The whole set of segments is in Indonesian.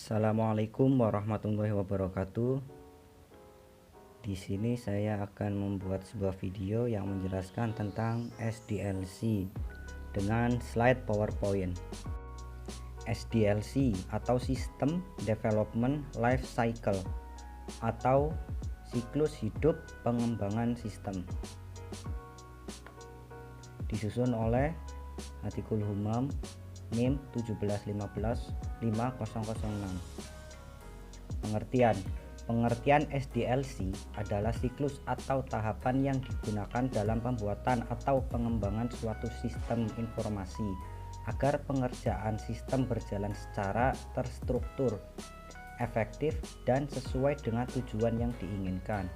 Assalamualaikum warahmatullahi wabarakatuh. Di sini saya akan membuat sebuah video yang menjelaskan tentang SDLC dengan slide PowerPoint. SDLC atau System Development Life Cycle atau siklus hidup pengembangan sistem, disusun oleh Atiqul Humam NIM 1715506. Pengertian SDLC adalah siklus atau tahapan yang digunakan dalam pembuatan atau pengembangan suatu sistem informasi agar pengerjaan sistem berjalan secara terstruktur, efektif, dan sesuai dengan tujuan yang diinginkan.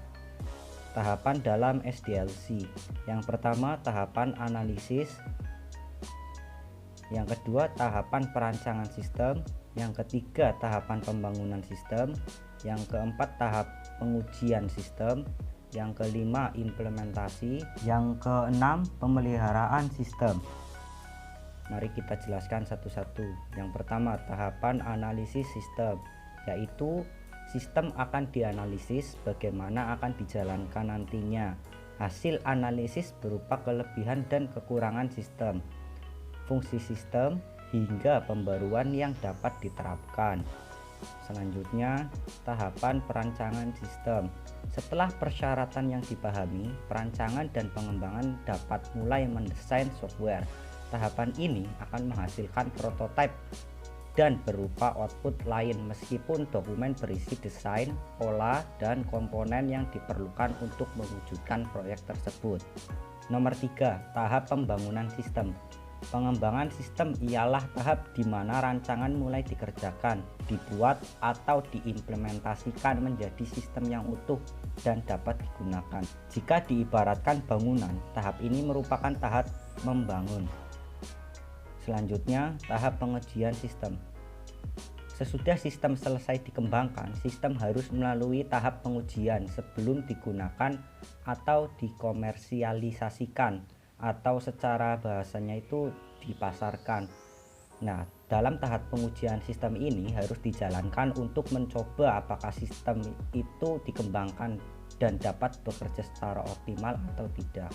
Tahapan dalam SDLC: yang pertama, tahapan analisis; yang kedua, tahapan perancangan sistem; yang ketiga, tahapan pembangunan sistem; yang keempat, tahap pengujian sistem; yang kelima, implementasi; yang keenam, pemeliharaan sistem. Mari kita jelaskan satu-satu. Yang pertama, tahapan analisis sistem, yaitu sistem akan dianalisis bagaimana akan dijalankan nantinya. Hasil analisis berupa kelebihan dan kekurangan sistem, fungsi sistem, hingga pembaruan yang dapat diterapkan. Selanjutnya, tahapan perancangan sistem. Setelah persyaratan yang dipahami, perancangan dan pengembangan dapat mulai mendesain software. Tahapan ini akan menghasilkan prototipe dan berupa output lain, meskipun dokumen berisi desain, pola, dan komponen yang diperlukan untuk mewujudkan proyek tersebut. Nomor 3, tahap pembangunan sistem. Pengembangan sistem ialah tahap di mana rancangan mulai dikerjakan, dibuat, atau diimplementasikan menjadi sistem yang utuh dan dapat digunakan. Jika diibaratkan bangunan, tahap ini merupakan tahap membangun. Selanjutnya, tahap pengujian sistem. Sesudah sistem selesai dikembangkan, sistem harus melalui tahap pengujian sebelum digunakan atau dikomersialisasikan, atau secara bahasanya itu dipasarkan. Nah, dalam tahap pengujian sistem ini harus dijalankan untuk mencoba apakah sistem itu dikembangkan dan dapat bekerja secara optimal atau tidak.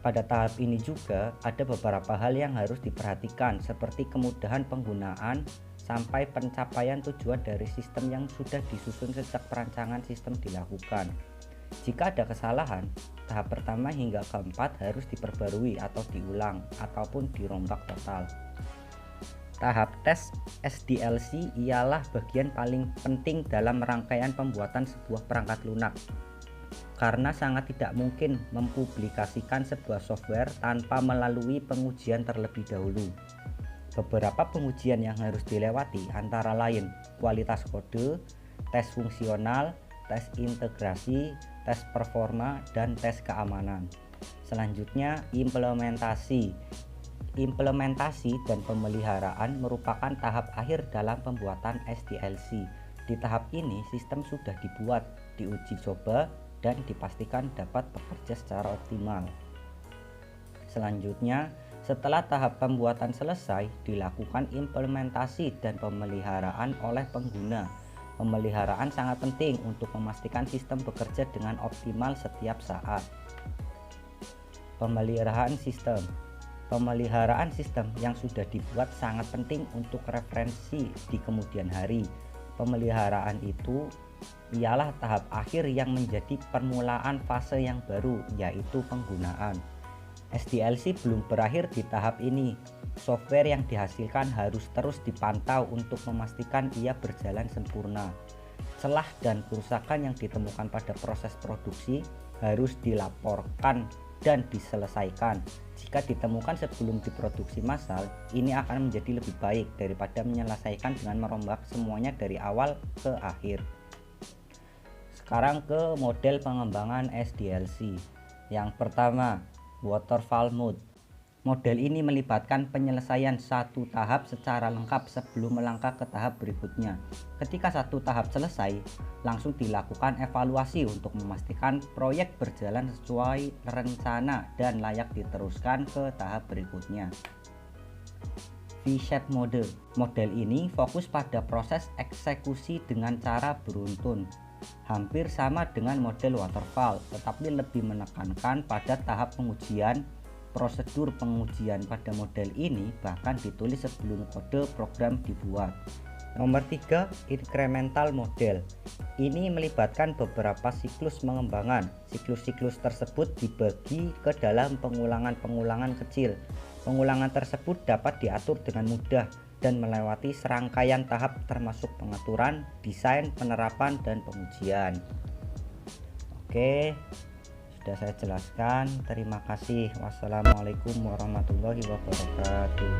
Pada tahap ini juga ada beberapa hal yang harus diperhatikan, seperti kemudahan penggunaan sampai pencapaian tujuan dari sistem yang sudah disusun sejak perancangan sistem dilakukan. Jika ada kesalahan, tahap pertama hingga keempat harus diperbarui atau diulang ataupun dirombak total. Tahap tes SDLC ialah bagian paling penting dalam rangkaian pembuatan sebuah perangkat lunak, karena sangat tidak mungkin mempublikasikan sebuah software tanpa melalui pengujian terlebih dahulu. Beberapa pengujian yang harus dilewati antara lain kualitas kode, tes fungsional, tes integrasi, tes performa, dan tes keamanan. Selanjutnya, implementasi. Implementasi dan pemeliharaan merupakan tahap akhir dalam pembuatan SDLC. Di tahap ini, sistem sudah dibuat, diuji coba, dan dipastikan dapat bekerja secara optimal. Selanjutnya, setelah tahap pembuatan selesai, dilakukan implementasi dan pemeliharaan oleh pengguna. Pemeliharaan sangat penting untuk memastikan sistem bekerja dengan optimal setiap saat. Pemeliharaan sistem. Pemeliharaan sistem yang sudah dibuat sangat penting untuk referensi di kemudian hari. Pemeliharaan itu ialah tahap akhir yang menjadi permulaan fase yang baru, yaitu penggunaan. SDLC belum berakhir di tahap ini. Software yang dihasilkan harus terus dipantau untuk memastikan ia berjalan sempurna. Celah dan kerusakan yang ditemukan pada proses produksi harus dilaporkan dan diselesaikan. Jika ditemukan sebelum diproduksi massal, ini akan menjadi lebih baik daripada menyelesaikan dengan merombak semuanya dari awal ke akhir. Sekarang ke model pengembangan SDLC. Yang pertama, waterfall mode. Model ini melibatkan penyelesaian satu tahap secara lengkap sebelum melangkah ke tahap berikutnya. Ketika satu tahap selesai, langsung dilakukan evaluasi untuk memastikan proyek berjalan sesuai rencana dan layak diteruskan ke tahap berikutnya. V-shape mode. Model ini fokus pada proses eksekusi dengan cara beruntun. Hampir sama dengan model waterfall, tetapi lebih menekankan pada tahap pengujian. Prosedur pengujian pada model ini bahkan ditulis sebelum kode program dibuat. Nomor 3, incremental model. Ini melibatkan beberapa siklus pengembangan. Siklus-siklus tersebut dibagi ke dalam pengulangan-pengulangan kecil. Pengulangan tersebut dapat diatur dengan mudah dan melewati serangkaian tahap termasuk pengaturan, desain, penerapan, dan pengujian. Oke, sudah saya jelaskan. Terima kasih. Wassalamualaikum warahmatullahi wabarakatuh.